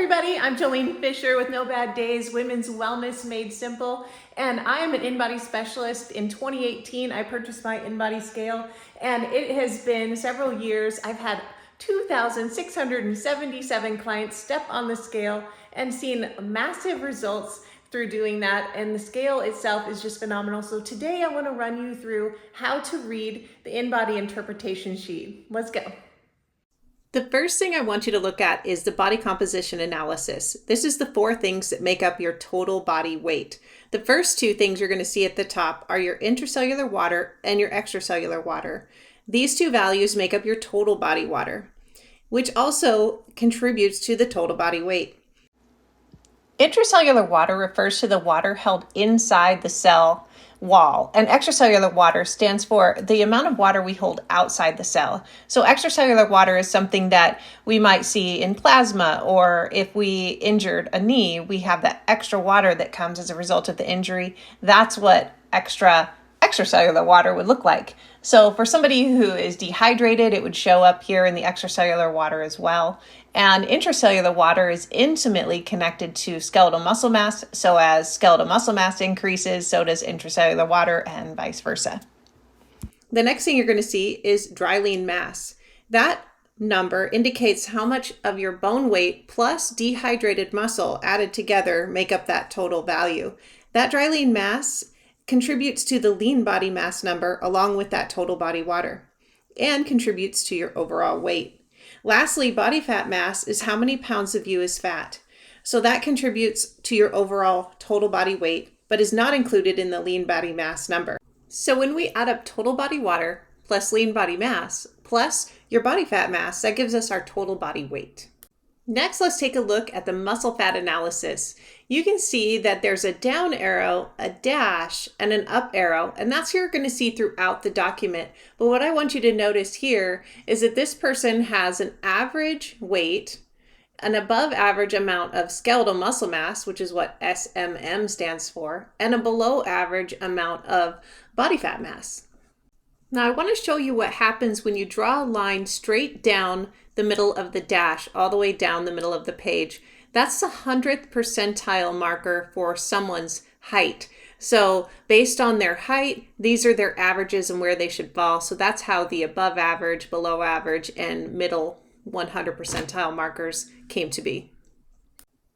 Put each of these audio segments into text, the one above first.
everybody, I'm Jolene Fisher with No Bad Days, Women's Wellness Made Simple, and I am an Inbody specialist. In 2018, I purchased my Inbody scale, and it has been several years. I've had 2,677 clients step on the scale and seen massive results through doing that, and the scale itself is just phenomenal. So today I want to run you through how to read the Inbody interpretation sheet. Let's go. The first thing I want you to look at is the body composition analysis. This is the 4 things that make up your total body weight. The first 2 things you're going to see at the top are your intracellular water and your extracellular water. These 2 values make up your total body water, which also contributes to the total body weight. Intracellular water refers to the water held inside the cell wall, and extracellular water stands for the amount of water we hold outside the cell. So extracellular water is something that we might see in plasma, or if we injured a knee, we have that extra water that comes as a result of the injury. That's what extracellular water would look like. So for somebody who is dehydrated, it would show up here in the extracellular water as well. And intracellular water is intimately connected to skeletal muscle mass. So as skeletal muscle mass increases, so does intracellular water and vice versa. The next thing you're going to see is dry lean mass. That number indicates how much of your bone weight plus dehydrated muscle added together make up that total value. That dry lean mass contributes to the lean body mass number along with that total body water and contributes to your overall weight. Lastly, body fat mass is how many pounds of you is fat. So that contributes to your overall total body weight, but is not included in the lean body mass number. So when we add up total body water plus lean body mass plus your body fat mass, that gives us our total body weight. Next, let's take a look at the muscle fat analysis. You can see that there's a down arrow, a dash, and an up arrow, and that's what you're going to see throughout the document. But what I want you to notice here is that this person has an average weight, an above average amount of skeletal muscle mass, which is what SMM stands for, and a below average amount of body fat mass. Now I want to show you what happens when you draw a line straight down the middle of the dash, all the way down the middle of the page. That's the 100th percentile marker for someone's height. So based on their height, these are their averages and where they should fall. So that's how the above average, below average, and middle 100 percentile markers came to be.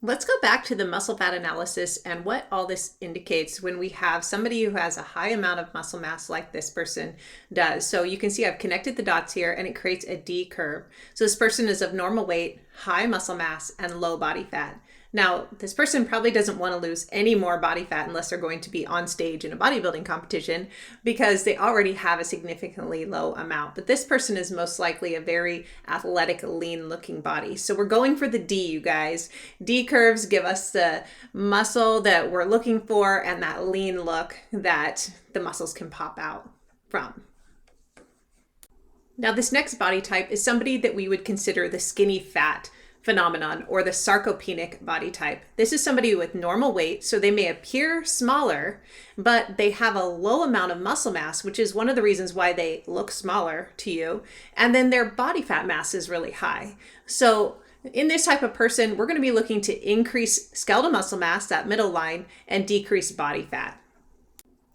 Let's go back to the muscle fat analysis and what all this indicates when we have somebody who has a high amount of muscle mass like this person does. So you can see I've connected the dots here and it creates a D curve. So this person is of normal weight, high muscle mass, and low body fat. Now, this person probably doesn't want to lose any more body fat unless they're going to be on stage in a bodybuilding competition because they already have a significantly low amount. But this person is most likely a very athletic, lean looking body. So we're going for the D, you guys. D curves give us the muscle that we're looking for and that lean look that the muscles can pop out from. Now, this next body type is somebody that we would consider the skinny fat phenomenon or the sarcopenic body type. This is somebody with normal weight, so they may appear smaller, but they have a low amount of muscle mass, which is one of the reasons why they look smaller to you. And then their body fat mass is really high. So in this type of person, we're going to be looking to increase skeletal muscle mass, that middle line, and decrease body fat.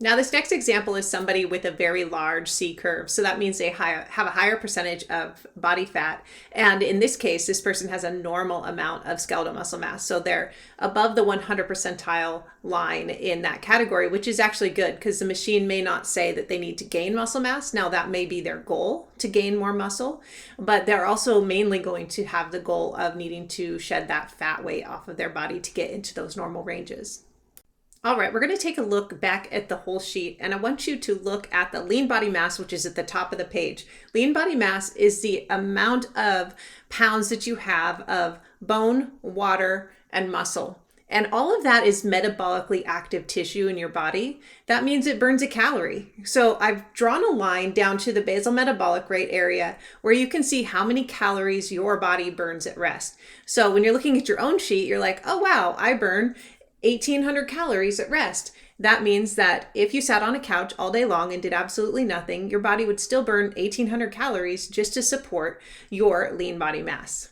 Now, this next example is somebody with a very large C curve. So that means they have a higher percentage of body fat. And in this case, this person has a normal amount of skeletal muscle mass. So they're above the 100 percentile line in that category, which is actually good because the machine may not say that they need to gain muscle mass. Now, that may be their goal to gain more muscle, but they're also mainly going to have the goal of needing to shed that fat weight off of their body to get into those normal ranges. All right, we're going to take a look back at the whole sheet, and I want you to look at the lean body mass, which is at the top of the page. Lean body mass is the amount of pounds that you have of bone, water, and muscle. And all of that is metabolically active tissue in your body. That means it burns a calorie. So I've drawn a line down to the basal metabolic rate area where you can see how many calories your body burns at rest. So when you're looking at your own sheet, you're like, oh wow, I burn 1,800 calories at rest. That means that if you sat on a couch all day long and did absolutely nothing, your body would still burn 1,800 calories just to support your lean body mass.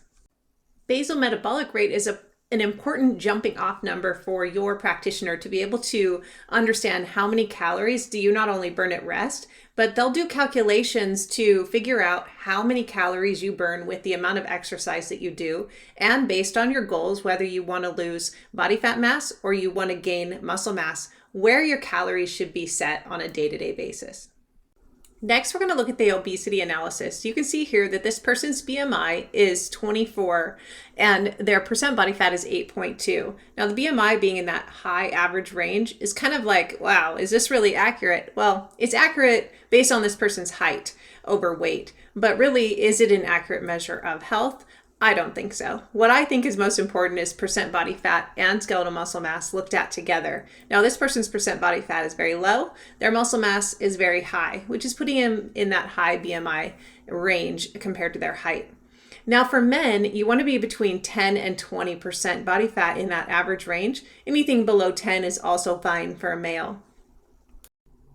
Basal metabolic rate is a an important jumping off number for your practitioner to be able to understand how many calories do you not only burn at rest, but they'll do calculations to figure out how many calories you burn with the amount of exercise that you do. And based on your goals, whether you want to lose body fat mass or you want to gain muscle mass, where your calories should be set on a day-to-day basis. Next, we're going to look at the obesity analysis. You can see here that this person's BMI is 24 and their percent body fat is 8.2. Now, the BMI being in that high average range is kind of like, wow, is this really accurate? Well, it's accurate based on this person's height over weight, but really, is it an accurate measure of health? I don't think so. What I think is most important is percent body fat and skeletal muscle mass looked at together. Now, this person's percent body fat is very low. Their muscle mass is very high, which is putting him in that high BMI range compared to their height. Now, for men, you want to be between 10 and 20% body fat in that average range. Anything below 10 is also fine for a male.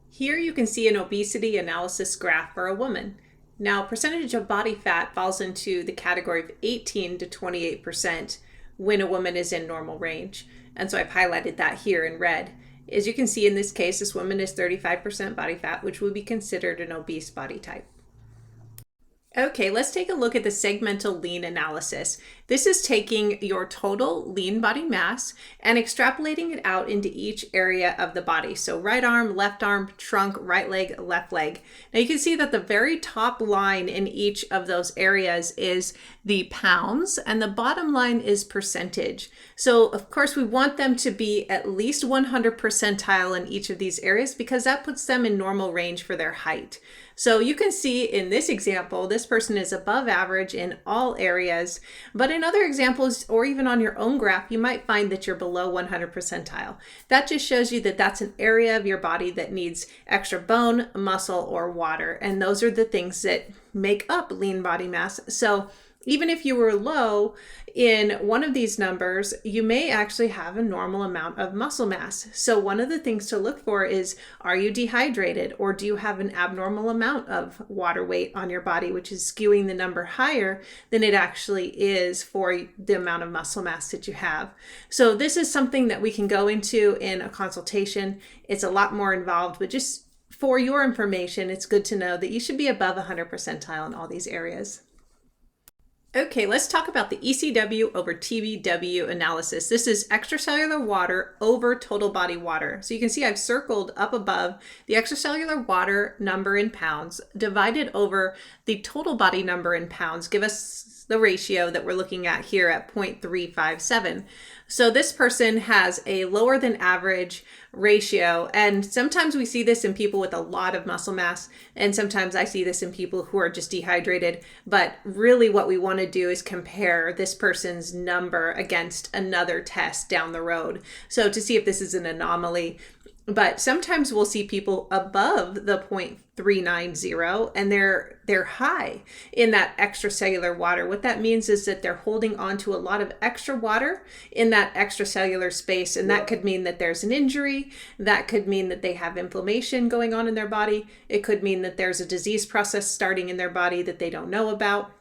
Here you can see an obesity analysis graph for a woman. Now, percentage of body fat falls into the category of 18 to 28% when a woman is in normal range. And so I've highlighted that here in red. As you can see in this case, this woman is 35% body fat, which would be considered an obese body type. Okay, let's take a look at the segmental lean analysis. This is taking your total lean body mass and extrapolating it out into each area of the body. So right arm, trunk, right leg, left leg. Now you can see that the very top line in each of those areas is the pounds and the bottom line is percentage. So of course we want them to be at least 100 percentile in each of these areas because that puts them in normal range for their height. So you can see in this example, this person is above average in all areas, but in other examples, or even on your own graph, you might find that you're below 100 percentile. That just shows you that that's an area of your body that needs extra bone, muscle, or water. And those are the things that make up lean body mass. So even if you were low in one of these numbers, you may actually have a normal amount of muscle mass. So one of the things to look for is, are you dehydrated or do you have an abnormal amount of water weight on your body, which is skewing the number higher than it actually is for the amount of muscle mass that you have. So this is something that we can go into in a consultation. It's a lot more involved, but just for your information, it's good to know that you should be above 100 percentile in all these areas. Okay, let's talk about the ECW over Tbw analysis. This is extracellular water over total body water. So you can see I've circled up above the extracellular water number in pounds divided over the total body number in pounds, give us the ratio that we're looking at here at 0.357. So this person has a lower than average ratio, and sometimes we see this in people with a lot of muscle mass, and sometimes I see this in people who are just dehydrated. But really what we want to do is compare this person's number against another test down the road, so to see if this is an anomaly. But sometimes we'll see people above the 0.390 and they're high in that extracellular water. What that means is that they're holding on to a lot of extra water in that extracellular space. And that could mean that there's an injury. That could mean that they have inflammation going on in their body. It could mean that there's a disease process starting in their body that they don't know about.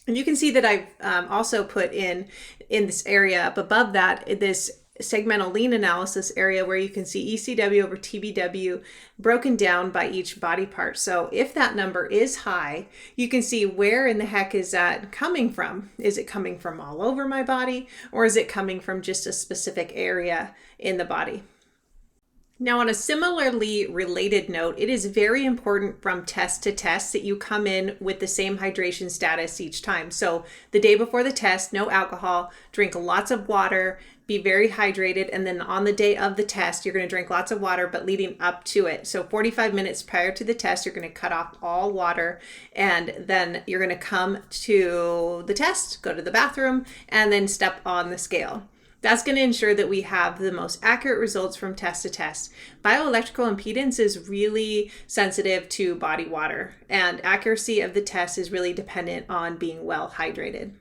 And you can see that I've also put in this area up above that, this segmental lean analysis area where you can see ECW over Tbw broken down by each body part. So if that number is high, you can see where in the heck is that coming from? Is it coming from all over my body, or is it coming from just a specific area in the body? Now, on a similarly related note, it is very important from test to test that you come in with the same hydration status each time. So the day before the test, no alcohol, drink lots of water, be very hydrated, and then on the day of the test, you're going to drink lots of water, but leading up to it. So 45 minutes prior to the test, you're going to cut off all water, and then you're going to come to the test, go to the bathroom, and then step on the scale. That's going to ensure that we have the most accurate results from test to test. Bioelectrical impedance is really sensitive to body water, and accuracy of the test is really dependent on being well hydrated.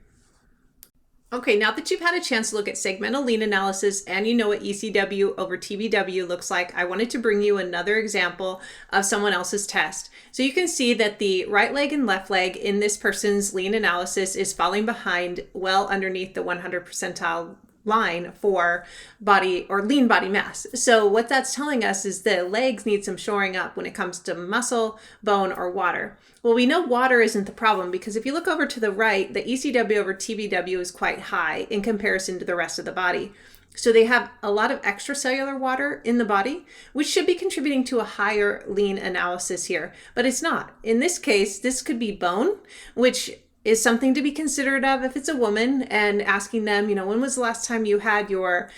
Okay, now that you've had a chance to look at segmental lean analysis and you know what ECW over Tbw looks like, I wanted to bring you another example of someone else's test. So you can see that the right leg and left leg in this person's lean analysis is falling behind well underneath the 100 percentile line for body or lean body mass. So what that's telling us is the legs need some shoring up when it comes to muscle, bone, or water. Well, we know water isn't the problem because if you look over to the right, the ECW over TBW is quite high in comparison to the rest of the body. So they have a lot of extracellular water in the body, which should be contributing to a higher lean analysis here, but it's not. In this case, this could be bone, which is something to be considered of if it's a woman, and asking them, when was the last time you had your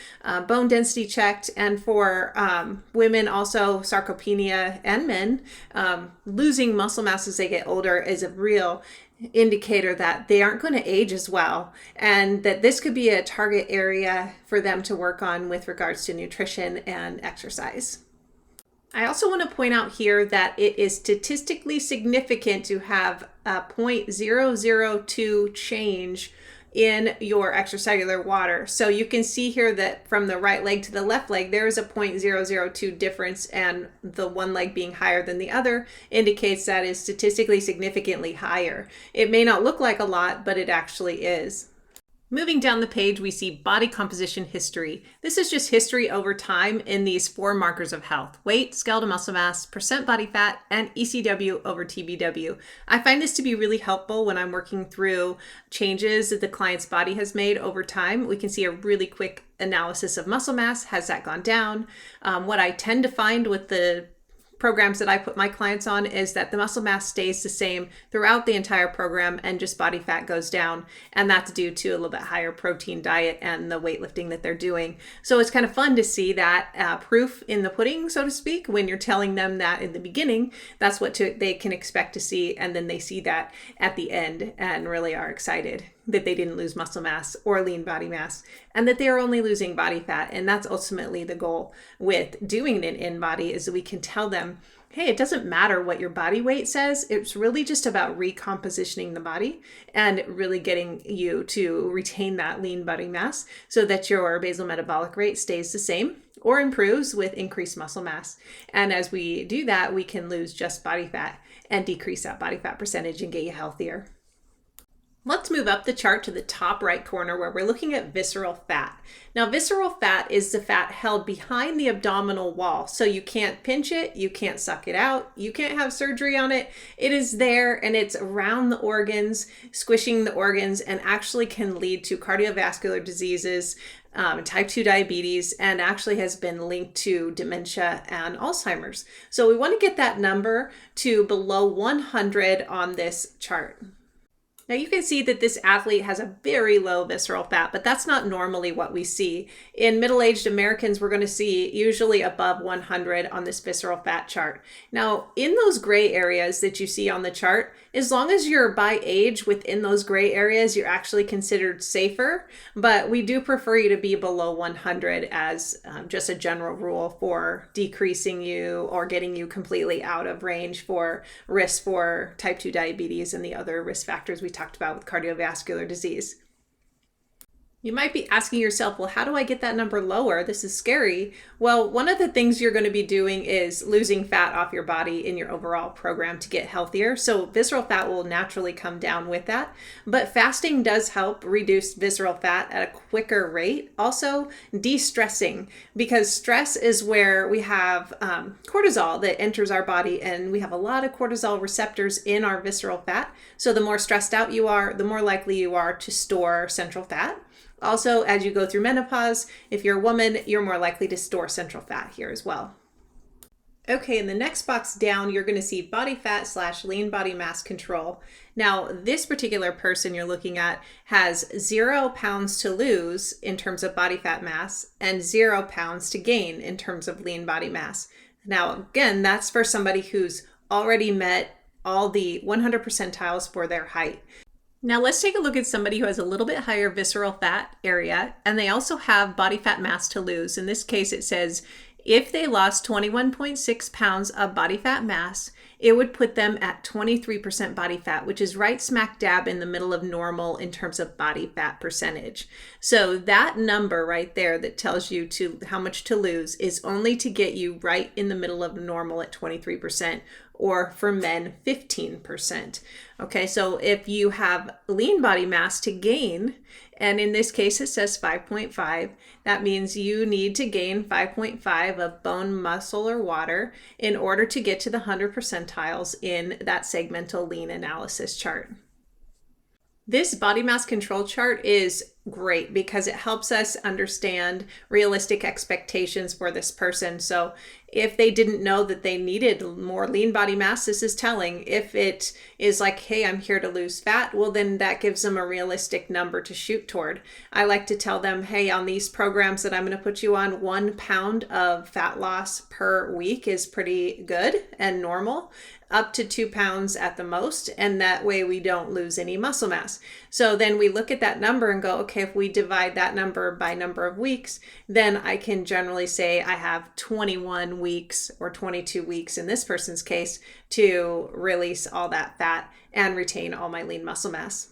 bone density checked? And for women, also sarcopenia, and men, losing muscle mass as they get older is a real indicator that they aren't going to age as well, and that this could be a target area for them to work on with regards to nutrition and exercise. I also want to point out here that it is statistically significant to have a 0.002 change in your extracellular water. So you can see here that from the right leg to the left leg, there is a 0.002 difference, and the one leg being higher than the other indicates that is statistically significantly higher. It may not look like a lot, but it actually is. Moving down the page, we see body composition history. This is just history over time in these 4 markers of health: weight, skeletal muscle mass, percent body fat, and ECW over TBW. I find this to be really helpful when I'm working through changes that the client's body has made over time. We can see a really quick analysis of muscle mass. Has that gone down? What I tend to find with the programs that I put my clients on is that the muscle mass stays the same throughout the entire program and just body fat goes down. And that's due to a little bit higher protein diet and the weightlifting that they're doing. So it's kind of fun to see that proof in the pudding, so to speak, when you're telling them that in the beginning, that's what they can expect to see. And then they see that at the end and really are excited that they didn't lose muscle mass or lean body mass, and that they are only losing body fat. And that's ultimately the goal with doing an Inbody, is that we can tell them, hey, it doesn't matter what your body weight says. It's really just about recompositioning the body and really getting you to retain that lean body mass so that your basal metabolic rate stays the same or improves with increased muscle mass. And as we do that, we can lose just body fat and decrease that body fat percentage and get you healthier. Let's move up the chart to the top right corner where we're looking at visceral fat. Now, visceral fat is the fat held behind the abdominal wall. So you can't pinch it, you can't suck it out, you can't have surgery on it. It is there and it's around the organs, squishing the organs, and actually can lead to cardiovascular diseases, type 2 diabetes, and actually has been linked to dementia and Alzheimer's. So we want to get that number to below 100 on this chart. Now you can see that this athlete has a very low visceral fat, but that's not normally what we see. In middle-aged Americans, we're going to see usually above 100 on this visceral fat chart. Now, in those gray areas that you see on the chart, as long as you're by age within those gray areas, you're actually considered safer, but we do prefer you to be below 100 as just a general rule for decreasing you or getting you completely out of range for risk for type 2 diabetes and the other risk factors we talked about with cardiovascular disease. You might be asking yourself, well, how do I get that number lower? This is scary. Well, one of the things you're going to be doing is losing fat off your body in your overall program to get healthier. So visceral fat will naturally come down with that. But fasting does help reduce visceral fat at a quicker rate. Also, de-stressing, because stress is where we have cortisol that enters our body, and we have a lot of cortisol receptors in our visceral fat. So the more stressed out you are, the more likely you are to store central fat. Also, as you go through menopause, if you're a woman, you're more likely to store central fat here as well. Okay, in the next box down, you're going to see body fat / lean body mass control. Now, this particular person you're looking at has 0 pounds to lose in terms of body fat mass and 0 pounds to gain in terms of lean body mass. Now, again, that's for somebody who's already met all the 100 percentiles for their height. Now let's take a look at somebody who has a little bit higher visceral fat area, and they also have body fat mass to lose. In this case, it says if they lost 21.6 pounds of body fat mass, it would put them at 23% body fat, which is right smack dab in the middle of normal in terms of body fat percentage. So that number right there that tells you how much to lose is only to get you right in the middle of normal at 23%, or for men, 15%. Okay, so if you have lean body mass to gain And in this case, it says 5.5. That means you need to gain 5.5 of bone, muscle, or water in order to get to the 100 percentiles in that segmental lean analysis chart. This body mass control chart is great because it helps us understand realistic expectations for this person. So if they didn't know that they needed more lean body mass, this is telling. If it is like, hey, I'm here to lose fat, well, then that gives them a realistic number to shoot toward. I like to tell them, hey, on these programs that I'm going to put you on, 1 pound of fat loss per week is pretty good and normal, up to 2 pounds at the most. And that way we don't lose any muscle mass. So then we look at that number and go, okay, if we divide that number by number of weeks, then I can generally say I have 21 weeks or 22 weeks in this person's case to release all that fat and retain all my lean muscle mass.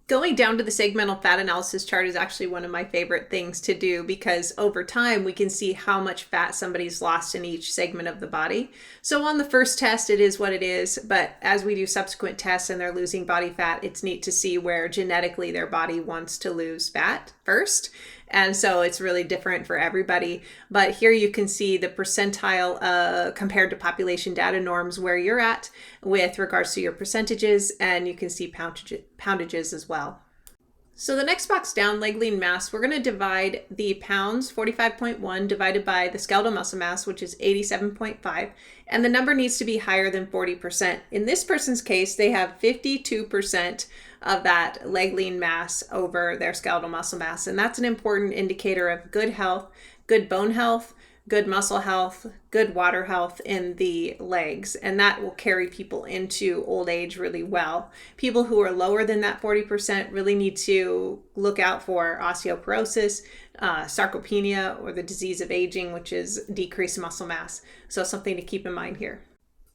Going down to the segmental fat analysis chart is actually one of my favorite things to do because over time we can see how much fat somebody's lost in each segment of the body. So on the first test, it is what it is, but as we do subsequent tests and they're losing body fat, it's neat to see where genetically their body wants to lose fat first. And so it's really different for everybody. But here you can see the percentile compared to population data norms where you're at with regards to your percentages, and you can see poundages as well. So the next box down, leg lean mass, we're going to divide the pounds, 45.1, divided by the skeletal muscle mass, which is 87.5, and the number needs to be higher than 40%. In this person's case, they have 52% of that leg lean mass over their skeletal muscle mass, and that's an important indicator of good health, good bone health, good muscle health, good water health in the legs, and that will carry people into old age really well. People who are lower than that 40% really need to look out for osteoporosis, sarcopenia, or the disease of aging, which is decreased muscle mass. So something to keep in mind here.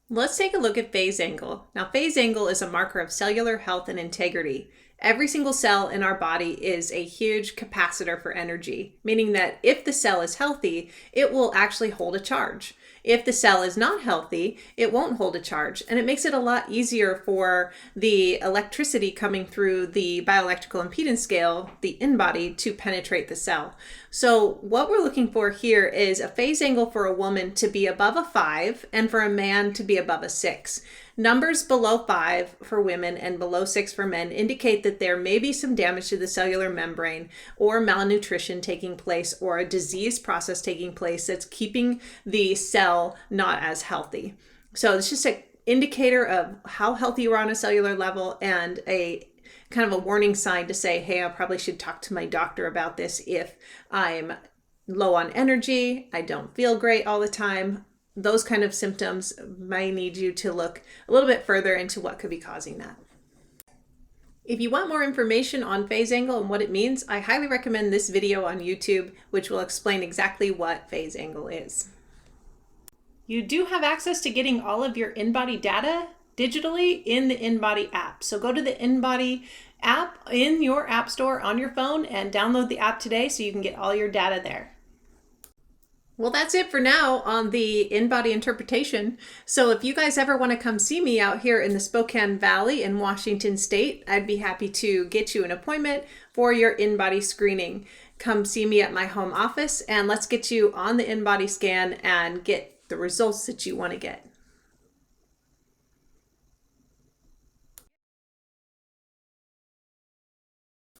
Let's take a look at phase angle. Now, phase angle is a marker of cellular health and integrity. Every single cell in our body is a huge capacitor for energy, meaning that if the cell is healthy, it will actually hold a charge. If the cell is not healthy, it won't hold a charge, and it makes it a lot easier for the electricity coming through the bioelectrical impedance scale, the Inbody, to penetrate the cell. So what we're looking for here is a phase angle for a woman to be above a 5 and for a man to be above a 6. Numbers below 5 for women and below 6 for men indicate that there may be some damage to the cellular membrane or malnutrition taking place or a disease process taking place that's keeping the cell not as healthy. So it's just an indicator of how healthy you are on a cellular level and a kind of a warning sign to say, hey, I probably should talk to my doctor about this if I'm low on energy, I don't feel great all the time. Those kind of symptoms might need you to look a little bit further into what could be causing that. If you want more information on phase angle and what it means, I highly recommend this video on YouTube, which will explain exactly what phase angle is. You do have access to getting all of your Inbody data digitally in the Inbody app. So go to the Inbody app in your app store on your phone and download the app today so you can get all your data there. Well, that's it for now on the Inbody interpretation. So if you guys ever want to come see me out here in the Spokane Valley in Washington State, I'd be happy to get you an appointment for your Inbody screening. Come see me at my home office and let's get you on the Inbody scan and get the results that you want to get.